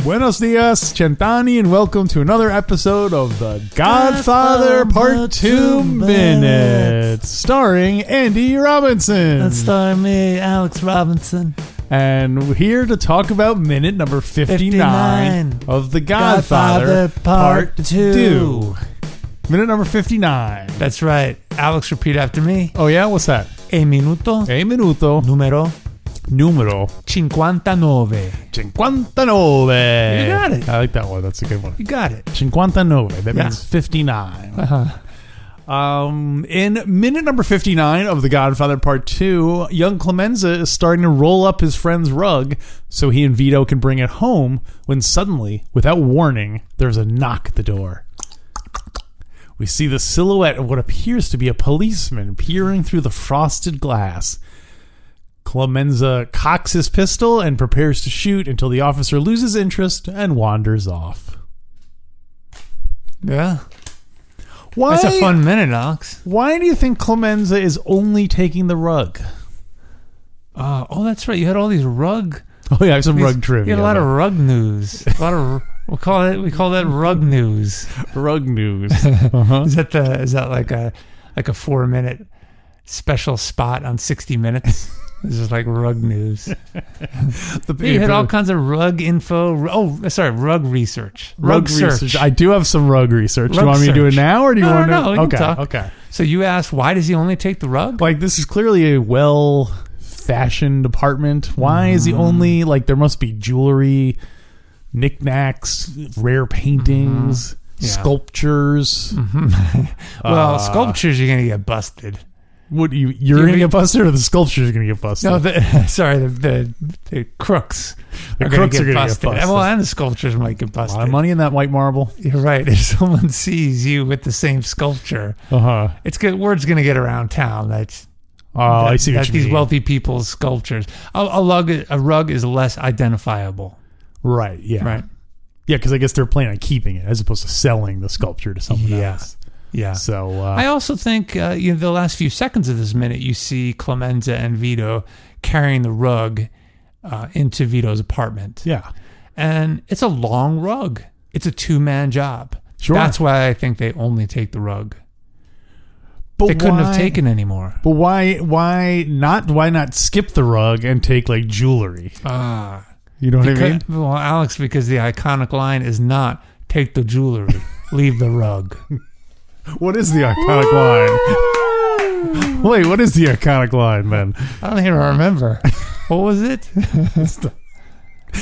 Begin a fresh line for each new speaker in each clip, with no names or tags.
Buenos dias, Centani, and welcome to another episode of the Godfather Part 2 Minutes, starring Andy Robinson.
That's starring me, Alex Robinson.
And we're here to talk about minute number 59 of the Godfather Part 2. Minute number 59.
That's right. Alex, repeat after me.
Oh, yeah? What's that?
E minuto. Numero 59.
59.
You got it.
I like that one. That's a good one.
You got it.
59. That means 59. In minute number 59 of The Godfather Part 2, young Clemenza is starting to roll up his friend's rug so he and Vito can bring it home when suddenly, without warning, there's a knock at the door. We see the silhouette of what appears to be a policeman peering through the frosted glass. Clemenza cocks his pistol and prepares to shoot until the officer loses interest and wanders off.
Yeah.
Why?
That's a fun minute, Alex.
Why do you think Clemenza is only taking the rug?
Oh, that's right. You had all these rug.
Oh yeah, I have some rug trivia.
You had a lot of rug news. A lot of we call that rug news.
Rug news. Uh-huh.
Is that like a 4-minute special spot on 60 Minutes? This is like rug news. You had all kinds of rug info. Rug research.
Rug research. I do have some rug research. Do you want me to do it now, or do you want to?
No,
okay.
Talk.
Okay.
So you asked, why does he only take the rug?
Like, this is clearly a well-fashioned apartment. Why is he only, like, there must be jewelry, knickknacks, rare paintings, sculptures.
Well, sculptures, you're gonna get busted.
What you're going to get busted, or the sculptures are going to get busted?
No, the crooks.
The crooks are going to get busted.
Well, and the sculptures might get busted.
A lot of money in that white marble.
You're right. If someone sees you with the same sculpture, it's good. Word's going to get around town that
I see what you mean.
These wealthy people's sculptures. A rug is less identifiable.
Right. Yeah.
Right.
Yeah, because I guess they're planning on keeping it as opposed to selling the sculpture to someone else.
Yeah.
So
I also think the last few seconds of this minute, you see Clemenza and Vito carrying the rug into Vito's apartment.
Yeah.
And it's a long rug. It's a 2-man job.
Sure.
That's why I think they only take the rug.
But
they couldn't have taken any more.
But why not skip the rug and take like jewelry? You know what I mean?
Well, Alex, because the iconic line is not take the jewelry, leave the rug.
What is the iconic line? Wait, what is the iconic line, man?
I don't even remember. What was it?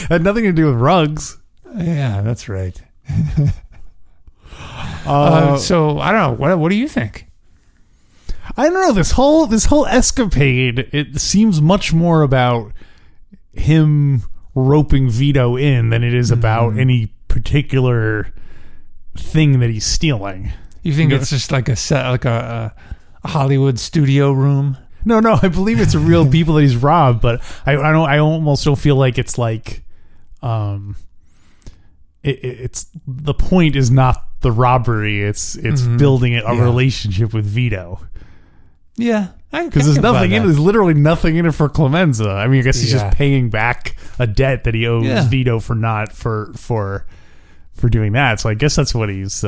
Had nothing to do with rugs.
Yeah, that's right. So I don't know. What do you think?
I don't know. This whole escapade, it seems much more about him roping Vito in than it is about any particular thing that he's stealing.
You think it's just like a set, like a Hollywood studio room?
No, I believe it's real people that he's robbed, but I almost don't feel like it's like, it's the point is not the robbery. It's building a relationship with Vito.
Yeah,
because there's nothing in it. There's literally nothing in it for Clemenza. I mean, I guess he's just paying back a debt that he owes Vito for not for doing that. So I guess that's what he's.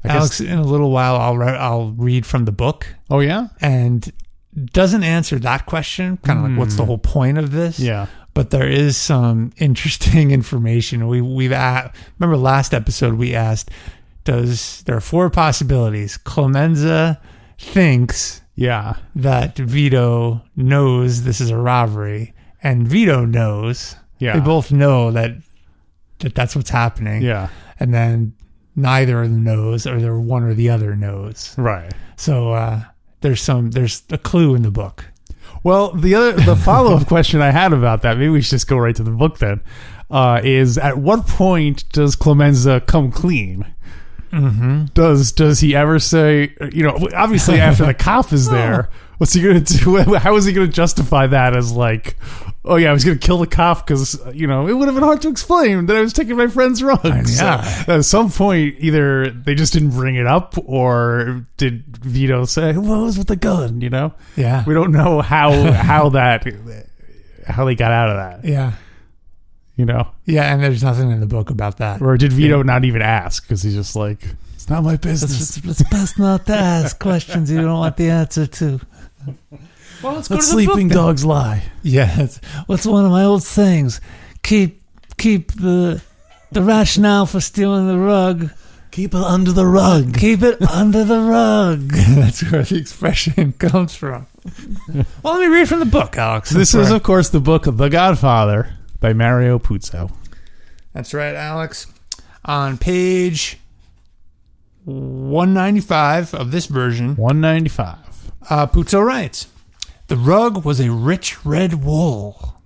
Alex, in a little while, I'll read from the book.
Oh yeah,
and doesn't answer that question. Kind of like, what's the whole point of this?
Yeah,
but there is some interesting information. We've remember last episode we asked, there are 4 possibilities. Clemenza thinks that Vito knows this is a robbery, and Vito knows. Yeah, they both know that's what's happening. Yeah, and then neither of them knows, or they're one or the other knows. Right. So there's a clue in the book.
Well, the follow-up question I had about that, maybe we should just go right to the book then, is at what point does Clemenza come clean?
Mm-hmm.
Does he ever say, obviously after the cop is there, what's he going to do? How is he going to justify that as like, oh yeah, I was going to kill the cop because, it would have been hard to explain that I was taking my friend's rugs.
Yeah.
At some point, either they just didn't bring it up or did Vito say, what was with the gun,
Yeah.
We don't know how they got out of that.
Yeah. Yeah, and there's nothing in the book about that.
Or did Vito not even ask because he's just like, it's not my business.
It's best not to ask questions you don't want the answer to. Well, let's go to the
sleeping
book,
dogs lie.
Yeah, what's one of my old sayings? Keep the rationale for stealing the rug.
Keep it under the rug.
Keep it under the rug. That's where the expression comes from. Well, let me read from the book, Alex.
This is, of course, the book The Godfather by Mario Puzo.
That's right, Alex. On page 195 of this version.
195.
Puzo writes, the rug was a rich red wool.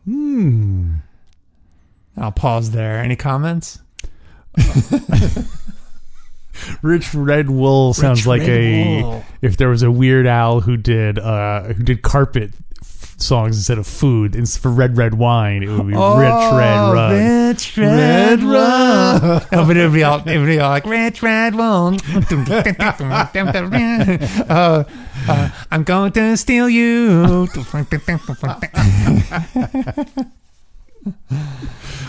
I'll pause there. Any comments?
Rich red wool sounds like wool. If there was a Weird Al who did carpet songs instead of food, and for red wine, it would be rich red rug.
Rich red rug. Oh, but it'd be all like rich red wool. I'm going to steal you.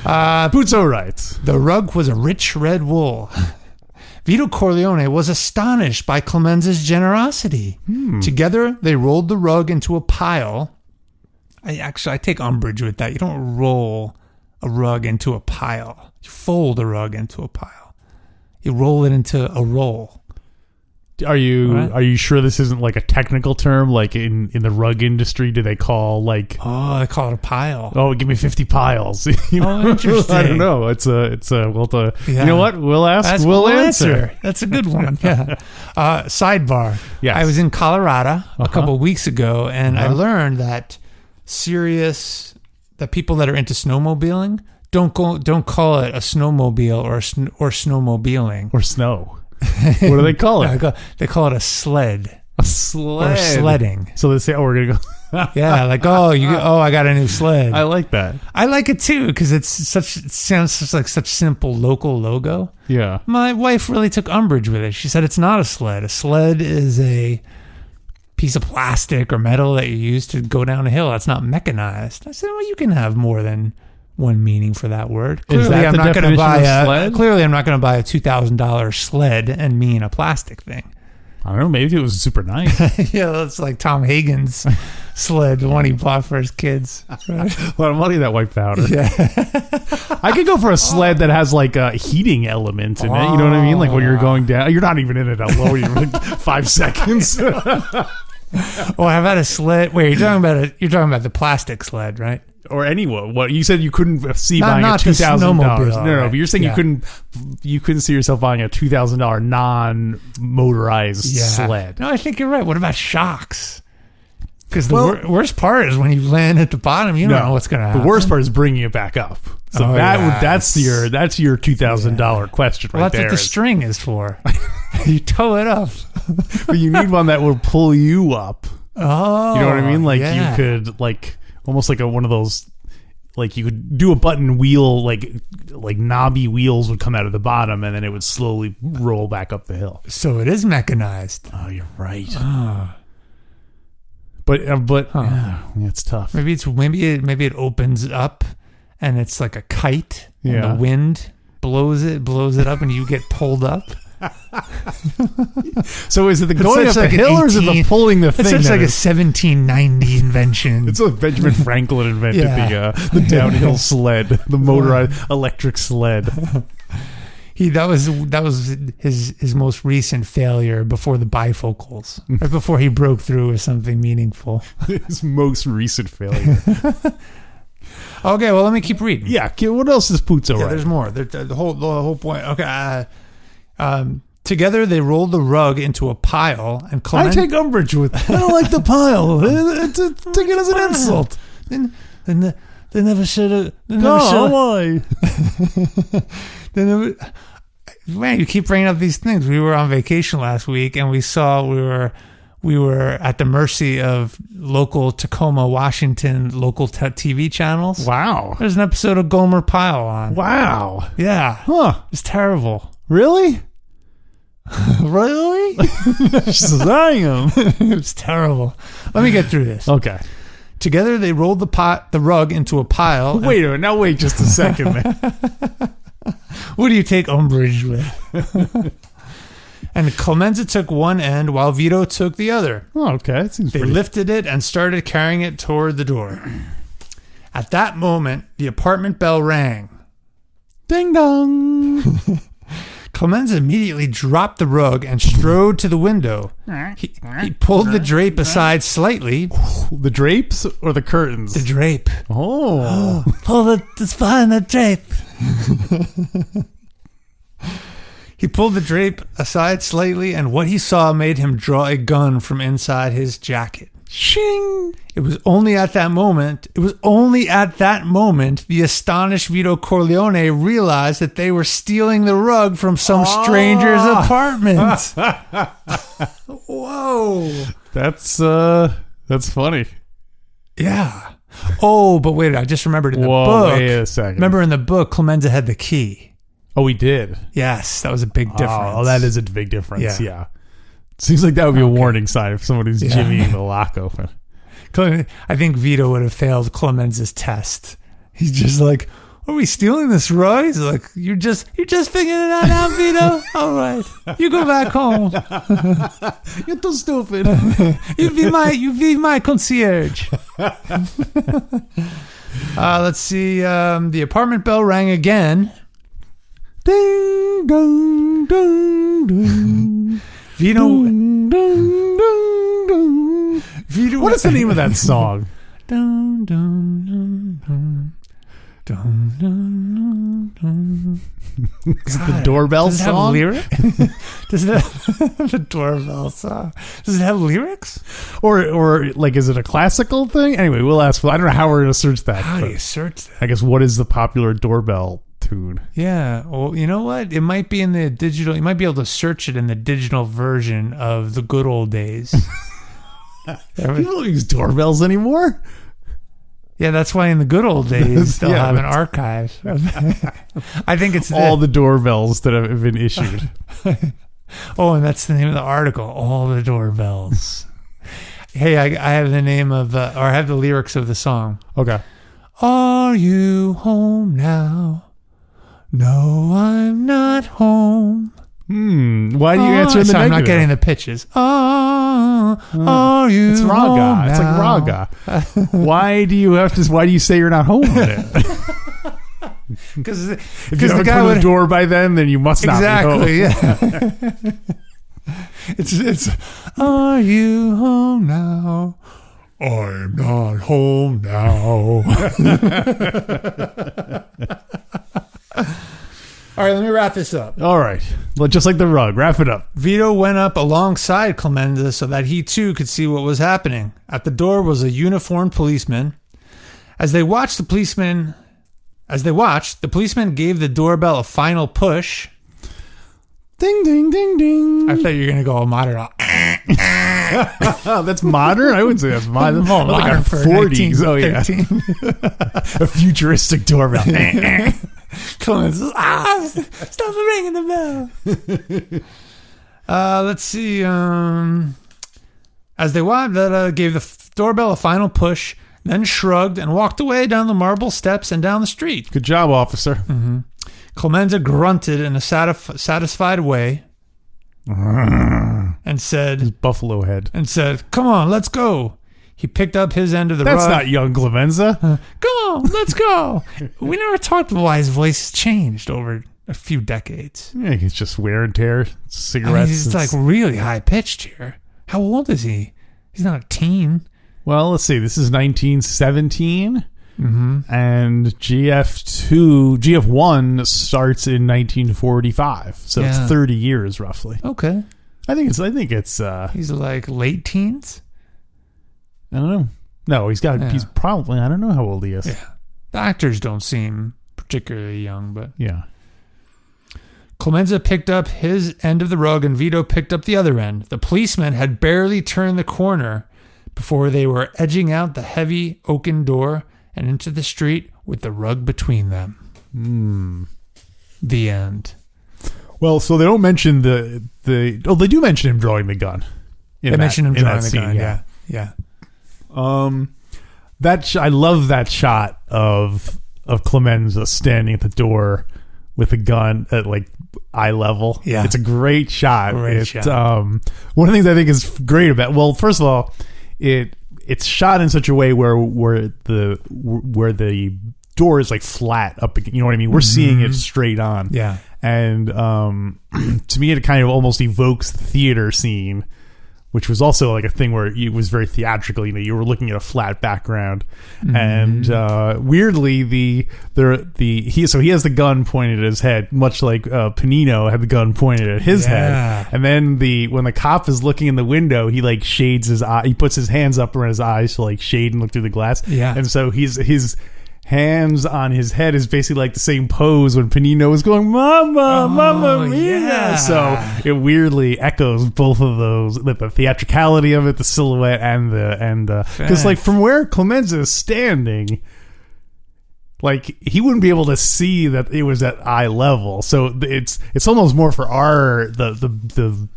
Puzo writes,
the rug was a rich red wool. Vito Corleone was astonished by Clemenza's generosity. Together, they rolled the rug into a pile. I take umbrage with that. You don't roll a rug into a pile. You fold a rug into a pile. You roll it into a roll.
Are you sure this isn't like a technical term? Like in the rug industry, do they call like?
Oh, they call it a pile.
Oh, give me 50 piles.
Oh, interesting.
I don't know. It's a. Yeah. You know what? We'll ask. We'll answer.
That's a good one. Yeah. Sidebar.
Yes.
I was in Colorado a couple weeks ago, and I learned that people that are into snowmobiling don't call it a snowmobile or snowmobiling
or snow. What do they call it?
They call it a sled.
A sled.
Or sledding.
So they say, we're going to go.
Yeah, like, I got a new sled.
I like that.
I like it too, because it sounds like such simple local logo.
Yeah.
My wife really took umbrage with it. She said it's not a sled. A sled is a piece of plastic or metal that you use to go down a hill. That's not mechanized. I said, well, you can have more than one meaning for that word.
Clearly, is that the definition of sled?
Clearly, I'm not going to buy a $2,000 sled and mean a plastic thing.
I don't know. Maybe it was super nice.
Yeah, that's like Tom Hagen's sled, the one he bought for his kids. Right?
A lot of money that white powder.
Yeah.
I could go for a sled that has like a heating element in it. You know what I mean? Like when you're going down, you're not even in it that low. You're like 5 seconds.
Well, how about a sled? Wait, you're talking about the plastic sled, right?
Or anyone. What you said you couldn't see buying
not
a $2,000. No,
right?
but you're saying you couldn't see yourself buying a $2,000 non-motorized sled.
No, I think you're right. What about shocks? Because the worst part is when you land at the bottom, you don't know what's going to happen.
The worst part is bringing it back up. So that's your $2,000 question right there.
That's what the string is for. You tow it up.
But you need one that will pull you up.
Oh,
you know what I mean? Like you could almost like one of those, like you could do a button wheel, like knobby wheels would come out of the bottom and then it would slowly roll back up the hill.
So it is mechanized.
Oh, you're right.
Oh.
But it's tough.
Maybe it opens up and it's like a kite and the wind blows it up and you get pulled up.
So is it the going up the hill or is it the pulling the thing?
It's like a 1790 invention.
It's like Benjamin Franklin invented the downhill sled, the motorized electric sled.
That was his most recent failure before the bifocals, right before he broke through with something meaningful.
His most recent failure.
Okay, well, let me keep reading.
Yeah, what else is Puzo right?
There's more. The whole point. Okay. Together they rolled the rug into a pile, and
I take umbrage with. I don't like the pile. Take it as an insult.
They never should have.
Why?
They never. Man, you keep bringing up these things. We were on vacation last week, and we were at the mercy of local Tacoma, Washington local TV channels.
Wow.
There's an episode of Gomer Pyle on.
Wow.
Yeah.
Huh.
It's terrible.
Really?
Really?
Damn.
It's terrible. Let me get through this.
Okay.
Together, they rolled the rug into a pile.
Wait a minute. Now wait just a second, man.
What do you take umbrage with? And Clemenza took one end while Vito took the other.
Oh, okay. That seems
They
pretty...
lifted it and started carrying it toward the door. At that moment, the apartment bell rang.
Ding dong.
Clemenza immediately dropped the rug and strode to the window. He pulled the drape aside slightly.
The drapes or the curtains?
The drape.
Oh.
It's behind the drape. He pulled the drape aside slightly, and what he saw made him draw a gun from inside his jacket.
Shing.
It was only at that moment the astonished Vito Corleone realized that they were stealing the rug from some stranger's apartment. Whoa.
That's funny.
Yeah. Oh, but wait, I just remembered in the book.
Wait a second.
Remember in the book, Clemenza had the key.
Oh, he did?
Yes, that was a big difference.
Oh, that is a big difference.
Yeah.
Yeah. Seems like that would be a warning sign if somebody's jimmying the lock open.
I think Vito would have failed Clemenza's test. He's just like, are we stealing this rug? He's like, you're just figuring it out now, Vito? All right. You go back home.
You're too stupid.
You be my concierge. Let's see. The apartment bell rang again.
Ding dong dong dong.
Vito.
Ding, ding, ding, ding.
Vito.
What is the name of that song?
Dun, dun, dun, dun. Dun, dun, dun, dun.
Is it the doorbell
does it
song?
Have lyrics? Does it have the doorbell song? Does it have lyrics?
Or like, is it a classical thing? Anyway, we'll ask. I don't know how we're going to search that.
How do you search that?
I guess what is the popular doorbell tune?
Yeah. Well, you know what? It might be in the digital. You might be able to search it in the digital version of the good old days.
People don't use doorbells anymore.
Yeah, that's why in the good old days they'll have an archive. I think it's
all the doorbells that have been issued.
Oh, and that's the name of the article. All the doorbells. Hey, I have the name of, or I have the lyrics of the song.
Okay.
Are you home now? No, I'm not home.
Why do you answer in the negative?
I'm not getting the pitches. Are you
It's raga.
home
It's like raga. Why do you say you're not home with it?
Because
if you haven't come to the door by then you must not be home.
Yeah. It's are you home now? I'm not home now. All right, let me wrap this up.
All right. Well, just like the rug. Wrap it up.
Vito went up alongside Clemenza so that he too could see what was happening. At the door was a uniformed policeman. As they watched, the policeman gave the doorbell a final push.
Ding, ding, ding, ding.
I thought you were going to go all modern.
That's modern? I wouldn't say that's modern.
Modern
like a
for
40s. Oh, yeah. A futuristic doorbell.
Clemenza, stop ringing the bell. Let's see. As they watched, gave the doorbell a final push, then shrugged and walked away down the marble steps and down the street.
Good job, officer.
Mm-hmm. Clemenza grunted in a satisfied way and said,
his buffalo head,
and said, "Come on, let's go." He picked up his end of the rug.
That's not young Clemenza.
Come on, let's go. We never talked about why his voice changed over a few decades.
Yeah, it's just wear and tear, cigarettes.
He's like really high pitched here. How old is he? He's not a teen.
Well, let's see. This is 1917.
Mm-hmm.
And GF1 starts in 1945, so it's 30 years roughly.
Okay,
I think it's.
He's like late teens.
I don't know. No, he's probably. I don't know how old he is.
Yeah, the actors don't seem particularly young, but
yeah.
Clemenza picked up his end of the rug and Vito picked up the other end. The policeman had barely turned the corner before they were edging out the heavy oaken door and into the street with the rug between them. The end.
Well, so they don't mention they do mention him drawing the gun.
They mention him drawing the gun, yeah.
I love that shot of Clemenza standing at the door with a gun at like eye level.
Yeah,
it's a great shot.
One of
the things I think is great about, well, first of all, it's shot in such a way where the door is like flat up. You know what I mean? We're seeing it straight on.
Yeah,
and to me, it kind of almost evokes the theater scene, which was also like a thing where it was very theatrical. You know, you were looking at a flat background, and weirdly, he has the gun pointed at his head, much like Panino had the gun pointed at his head. And then when the cop is looking in the window, he like shades his eye. He puts his hands up around his eyes to like shade and look through the glass.
Yeah,
and so his hands on his head is basically like the same pose when Panino was going, Mamma Mia.
Yeah.
So it weirdly echoes both of those, like the theatricality of it, the silhouette, and because like from where Clemenza is standing, like he wouldn't be able to see that it was at eye level. So it's almost more for the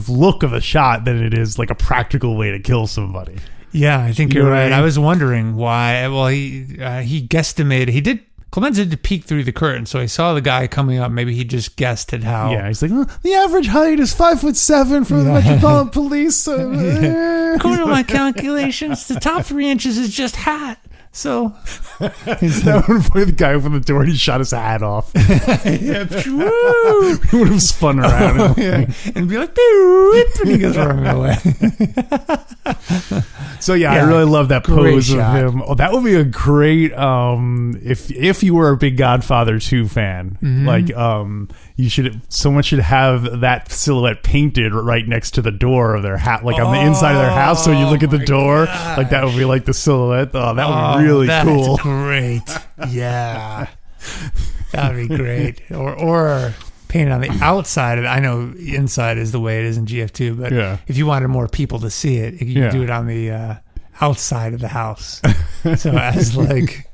look of a shot than it is like a practical way to kill somebody.
Yeah, I think you're right. I was wondering why. Well, he guesstimated. Clemenza did peek through the curtain, so he saw the guy coming up. Maybe he just guessed at how.
Yeah, he's like, the average height is 5'7" for the Metropolitan Police.
According to my calculations, the top 3 inches is just hat. So
that would have put the guy opened the door and he shot his hat off. He would have spun around
and be like, and he goes running away.
So I really love that pose of him. Oh, that would be a great if you were a big Godfather 2 fan, like someone should have that silhouette painted right next to the door of their house, like on the inside of their house. So you look at the door, like that would be like the silhouette. Oh, that would be really cool.
Great. Yeah. That would be great. Or painted on the outside of it. I know inside is the way it is in GF2, but if you wanted more people to see it, you could do it on the outside of the house. So as like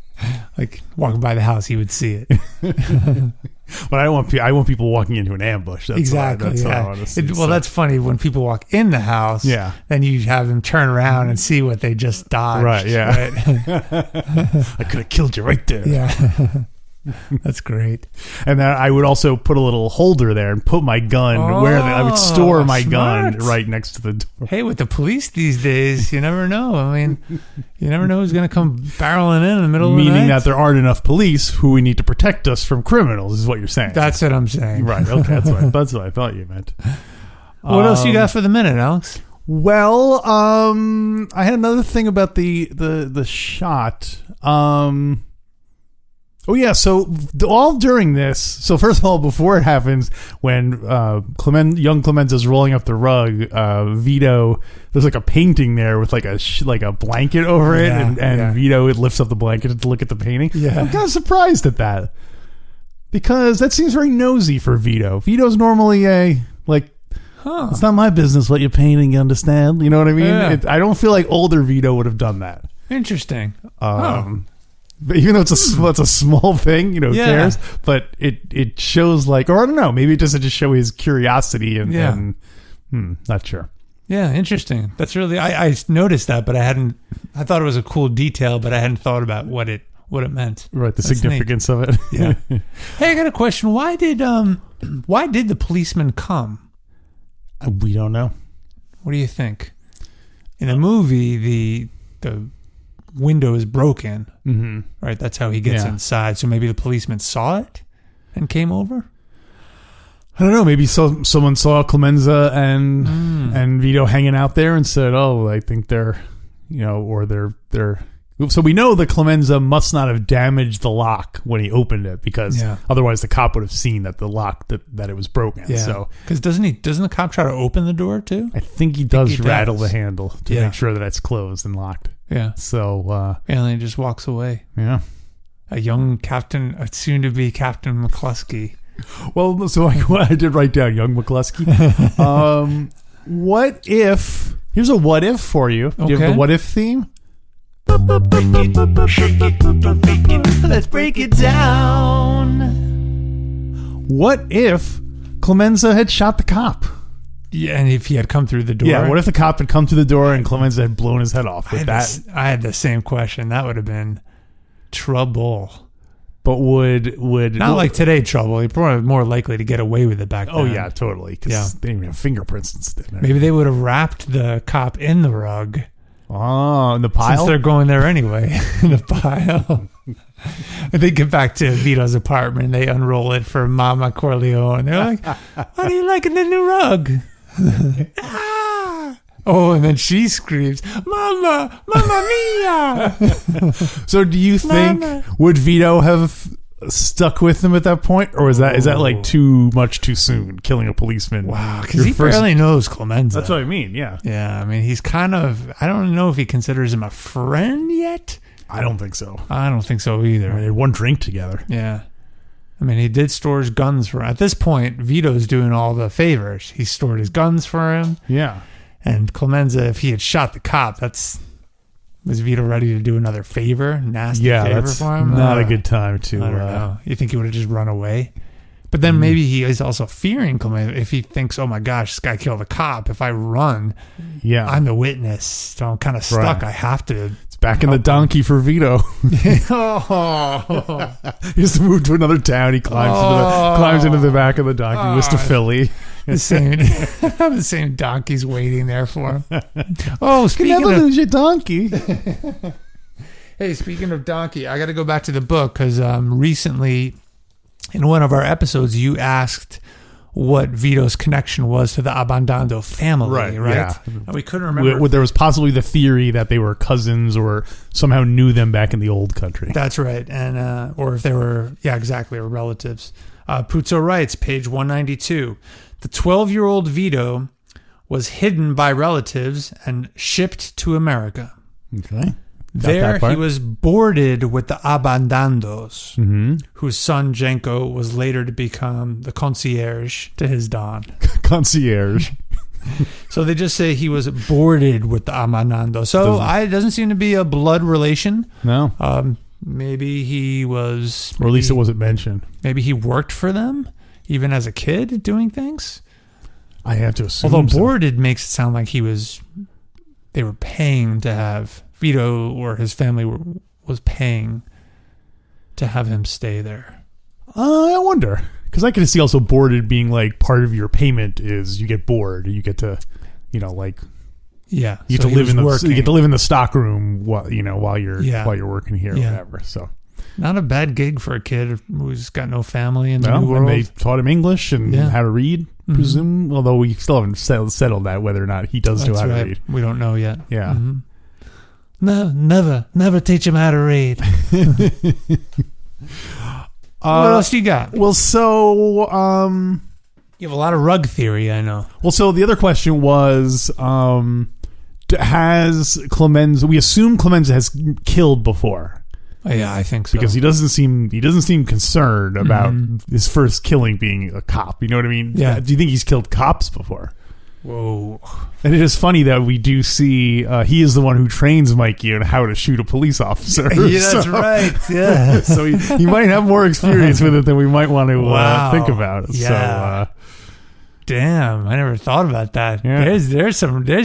walking by the house, he would see it.
But I want people walking into an ambush. That's
exactly.
That's what I want to see.
That's funny when people walk in the house.
Yeah.
Then you have them turn around and see what they just dodged.
Right. Yeah. Right? I could have killed you right there.
Yeah. That's great.
And then I would also put a little holder there and put my gun I would store my gun right next to the door.
Hey, with the police these days, you never know. I mean, you never know who's going to come barreling in the middle of the night.
Meaning that there aren't enough police who we need to protect us from criminals, is what you're saying.
That's what I'm saying.
Right. Okay. That's what I thought you meant.
What else you got for the minute, Alex?
Well, I had another thing about the shot. Oh yeah, so all during this. So first of all, before it happens, when young Clemenza's rolling up the rug, Vito, there's like a painting there with like a blanket over it, and Vito lifts up the blanket to look at the painting.
Yeah,
I'm kind of surprised at that because that seems very nosy for Vito. Vito's normally it's not my business what you're painting. You understand? You know what I mean?
Yeah.
I don't feel like older Vito would have done that.
Interesting.
But even though it's a small thing, who cares? But it shows or I don't know, maybe it doesn't just show his curiosity and not sure.
Yeah, interesting. That's really I noticed that, but I thought it was a cool detail, but I hadn't thought about what it meant.
Right, the significance of it.
Yeah. Hey, I got a question. Why did the policeman come?
We don't know.
What do you think? In the movie, the window is broken, right? That's how he gets inside. So maybe the policeman saw it and came over.
I don't know. Maybe someone saw Clemenza and Vito hanging out there and said, "Oh, I think they're, or they're." So we know that Clemenza must not have damaged the lock when he opened it because otherwise the cop would have seen that the lock that it was broken.
Yeah.
So
because doesn't the cop try to open the door too?
I think he does rattle the handle to make sure that it's closed and locked.
Yeah.
So
and then he just walks away.
Yeah.
A young captain, soon to be Captain McCluskey,
Well, so I did write down young McCluskey. What if? Here's a what if for you. Do you have the what if theme?
Let's break it down.
What if Clemenza had shot the cop?
Yeah, and if he had come through the door.
Yeah, what if the cop had come through the door and Clemenza had blown his head off with that?
I had the same question. That would have been trouble.
But would
not like today trouble. You're probably more likely to get away with it back then.
Oh yeah, totally. Because they didn't even have fingerprints and stuff.
Maybe they would have wrapped the cop in the rug.
Oh, in the pile?
Since they're going there anyway. In the pile. They get back to Vito's apartment and they unroll it for Mama Corleone. They're like, "How do you liking the new rug?" Oh, and then she screams, "Mama, Mamma Mia!"
So do you think, would Vito have stuck with them at that point? Or is that like too much too soon, killing a policeman?
Wow, because he barely knows Clemenza.
That's what I mean, yeah.
Yeah, I mean, he's kind of, I don't know if he considers him a friend yet.
I don't think so.
I don't think so either.
I mean, they had one drink together.
Yeah. I mean, he did store his guns for him. At this point, Vito's doing all the favors. He stored his guns for him.
Yeah.
And Clemenza, if he had shot the cop, was Vito ready to do another favor? Nasty favor for him?
Not a good time to...
I don't know. You think he would have just run away? But then maybe he is also fearing Clemenza. If he thinks, oh my gosh, this guy killed a cop. If I run, I'm the witness. So I'm kind of stuck. Right. I have to...
Back in the donkey for Vito. He has to move to another town. He climbs into the back of the donkey. Mr. Philly.
The same donkey's waiting there for him. Oh, speaking
you never lose your donkey.
Hey, speaking of donkey, I got to go back to the book because recently in one of our episodes you asked what Vito's connection was to the Abandando family, right?
Yeah.
And we couldn't remember.
There was possibly the theory that they were cousins or somehow knew them back in the old country.
That's right. And or if they were, exactly, or relatives. Puzo writes, page 192, the 12-year-old Vito was hidden by relatives and shipped to America.
Okay.
There he was boarded with the Abandandos, whose son Jenko was later to become the concierge to his Don.
Concierge.
So they just say he was boarded with the Abandandos. So it doesn't seem to be a blood relation.
No.
Maybe he was...
Or at least it wasn't mentioned.
Maybe he worked for them, even as a kid, doing things.
I have to assume
Although boarded makes it sound like they were paying to have... Vito or his family was paying to have him stay there.
I wonder. Because I can see also boarded being like part of your payment is you get bored. You get to, you get to live in the stock room while you're working here or whatever. So
not a bad gig for a kid who's got no family in the new world.
And they taught him English and how to read, presume. Although we still haven't settled that whether or not he does know how to read.
We don't know yet.
Yeah.
Mm-hmm. No, never teach him how to read. What else you got?
Well, so
you have a lot of rug theory, I know.
Well, so the other question was, has Clemenza? We assume Clemenza has killed before.
Oh, yeah, I think so.
Because he doesn't seem concerned about his first killing being a cop. You know what I mean?
Yeah.
Do you think he's killed cops before?
Whoa.
And it is funny that we do see he is the one who trains Mikey on how to shoot a police officer.
Yeah, that's right. Yeah.
So he might have more experience with it than we might want to think about.
Yeah.
So,
damn, I never thought about that.
Yeah.
There's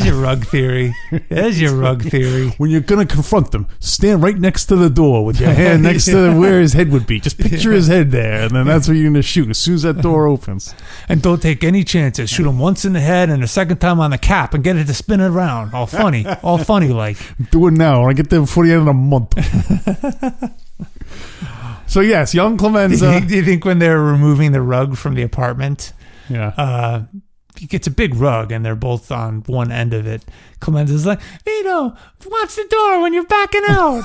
your rug theory. There's your rug theory.
When you're going to confront them, stand right next to the door with your hand next to where his head would be. Just picture his head there, and then that's where you're going to shoot as soon as that door opens.
And don't take any chances. Shoot him once in the head and a second time on the cap and get it to spin it around. All funny like.
Do it now. When I get there before the end of the month. So yes, young Clemenza.
Do you think when they're removing the rug from the apartment...
Yeah.
He gets a big rug and they're both on one end of it. Clemenza's like, Vito, watch the door when you're backing out.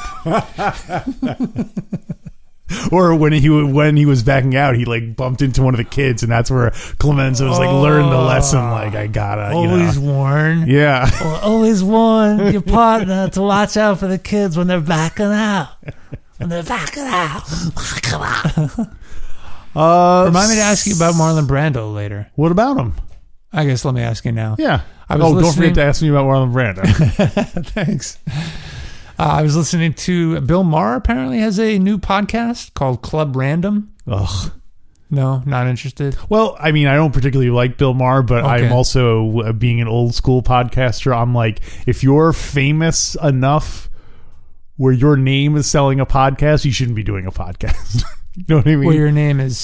Or when he was backing out, he like bumped into one of the kids, and that's where Clemenza was like, learn the lesson. Like, I gotta
always warn.
Yeah.
Always warn your partner to watch out for the kids when they're backing out. When they're backing out. Remind me to ask you about Marlon Brando later.
What about him?
I guess let me ask you now.
Yeah. Don't forget to ask me about Marlon Brando.
Thanks. I was listening to Bill Maher apparently has a new podcast called Club Random.
Ugh.
No, not interested.
Well, I mean, I don't particularly like Bill Maher, but
Okay.
I'm also, being an old school podcaster, I'm like, if you're famous enough where your name is selling a podcast, you shouldn't be doing a podcast. You know what I mean?
Where your name is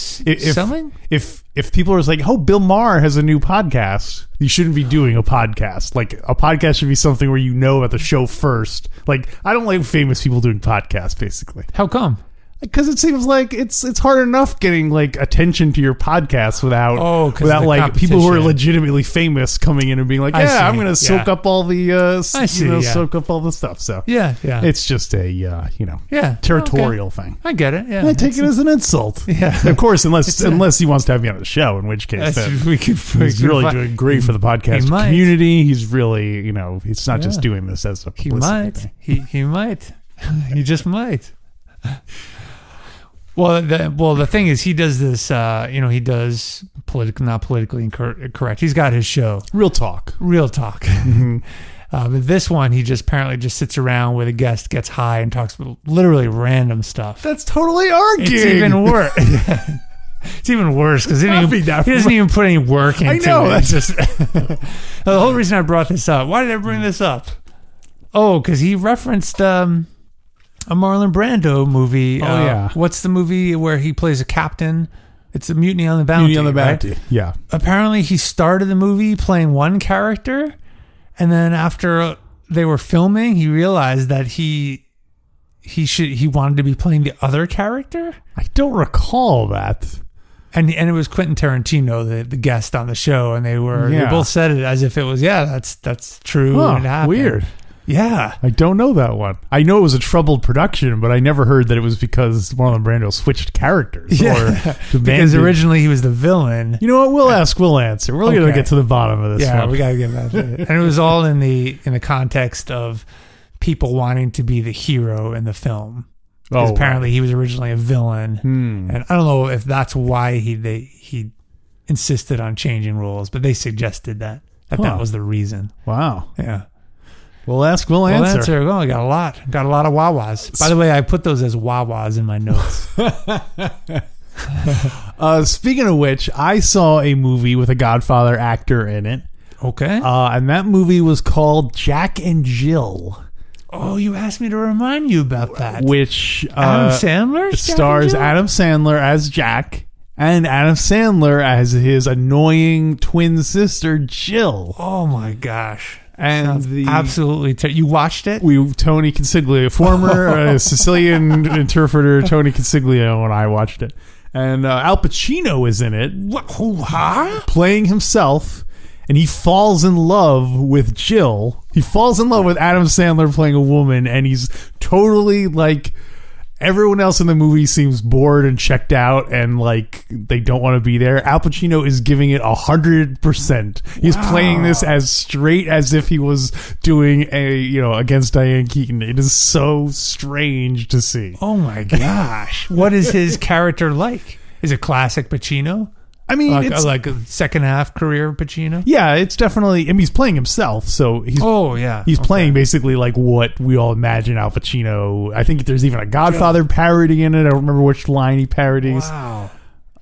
selling?
If people are like, oh, Bill Maher has a new podcast, you shouldn't be doing a podcast. Like, a podcast should be something where you know about the show first. Like, I don't like famous people doing podcasts, basically.
How come?
Because it seems like it's hard enough getting like attention to your podcast without like people who are legitimately famous coming in and being like, I'm going to soak up all the soak up all the stuff. So it's just a territorial thing.
I get it. Yeah,
I take it as an insult. Yeah, of course, unless he wants to have me on the show, in which case he's really doing great for the podcast community. He's really he's not just doing this as a publicity thing.
He might. He just might. Well, the thing is, he does this. He does not politically incorrect. He's got his show,
Real Talk.
Mm-hmm. But this one, he just apparently just sits around with a guest, gets high, and talks about literally random stuff.
That's totally arguing.
It's even worse. It's even worse because he doesn't even put any work into it. I know. That's just the whole reason I brought this up. Why did I bring this up? Oh, because he referenced a Marlon Brando movie. What's the movie where he plays a captain? It's a Mutiny on the Bounty.
Mutiny on the Bounty,
right?
Yeah.
Apparently, he started the movie playing one character, and then after they were filming, he realized that he wanted to be playing the other character.
I don't recall that.
And it was Quentin Tarantino, the guest on the show, and they both said it as if it was that's true.
Oh,
and it happened.
Weird.
Yeah.
I don't know that one. I know it was a troubled production, but I never heard that it was because Marlon Brando switched characters.
Yeah. Because originally he was the villain.
You know what? We'll ask, we'll answer. We're going to get to the bottom of this one.
Yeah, we got to get back to it. And it was all in the context of people wanting to be the hero in the film. Because apparently he was originally a villain. And I don't know if that's why he insisted on changing rules, but they suggested that was the reason.
Wow.
Yeah.
We'll ask, we'll answer.
Oh, I got a lot. Got a lot of wah-wahs. By the way, I put those as wah-wahs in my notes.
Speaking of which, I saw a movie with a Godfather actor in it.
Okay.
And that movie was called Jack and Jill.
Oh, you asked me to remind you about that.
Which
Adam Sandler
stars Adam Sandler as Jack and Adam Sandler as his annoying twin sister, Jill.
Oh, my gosh.
And
absolutely, you watched it?
Tony Consiglio, former Sicilian interpreter Tony Consiglio, and I watched it. And Al Pacino is in it, playing himself, and he falls in love with Jill. He falls in love with Adam Sandler playing a woman, and he's totally like. Everyone else in the movie seems bored and checked out and like they don't want to be there. Al Pacino is giving it 100%. He's playing this as straight as if he was doing against Diane Keaton. It is so strange to see.
Oh my gosh. What is his character like? Is it classic Pacino?
I mean,
it's like a second half career Pacino.
Yeah, it's definitely. I mean, he's playing himself, so he's. He's playing basically like what we all imagine Al Pacino. I think there's even a Godfather parody in it. I don't remember which line he parodies.
Wow.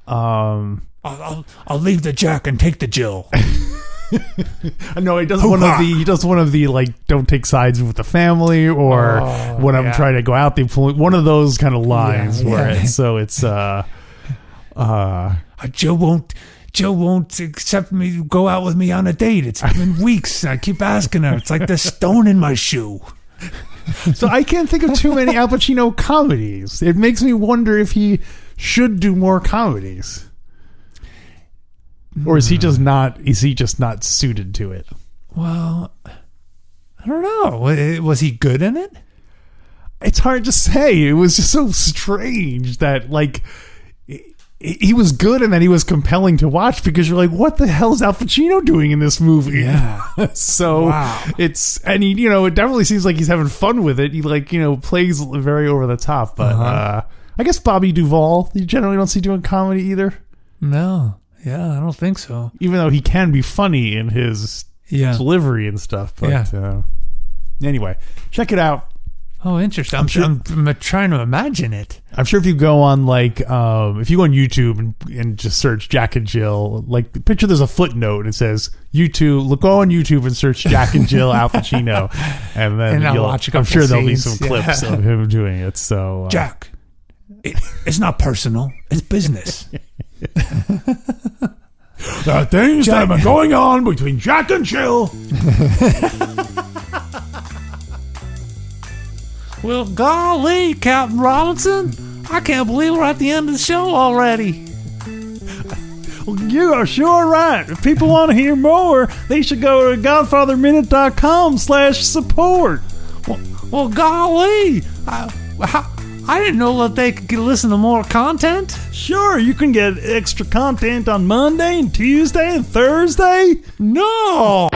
I'll leave the Jack and take the Jill.
No, he does one of the. He does one of the like, don't take sides with the family, or when I'm trying to go out, they pull one of those kind of lines it's.
Jill won't accept me to go out with me on a date. It's been weeks. I keep asking her. It's like the stone in my shoe.
So I can't think of too many Al Pacino comedies. It makes me wonder if he should do more comedies, or is he just not? Is he just not suited to it?
Well, I don't know. Was he good in it?
It's hard to say. It was just so strange that like. He was good and then he was compelling to watch because you're like, what the hell is Al Pacino doing in this movie?
Yeah.
So it definitely seems like he's having fun with it. He plays very over the top, but I guess Bobby Duvall, you generally don't see doing comedy either.
No. Yeah, I don't think so.
Even though he can be funny in his delivery and stuff. But anyway, check it out.
Oh, interesting. I'm trying to imagine it.
I'm sure if you go on if you go on YouTube and just search Jack and Jill, picture there's a footnote and it says go on YouTube and search Jack and Jill Al Pacino, and then I'm sure there'll be some clips of him doing it. So
Jack, it's not personal, it's business.
There are things that have been going on between Jack and Jill.
Well, golly, Captain Robinson, I can't believe we're at the end of the show already.
Well, you are sure right. If people want to hear more, they should go to godfatherminute.com/support.
Well, golly, I didn't know that they could listen to more content.
Sure, you can get extra content on Monday and Tuesday and Thursday.
No!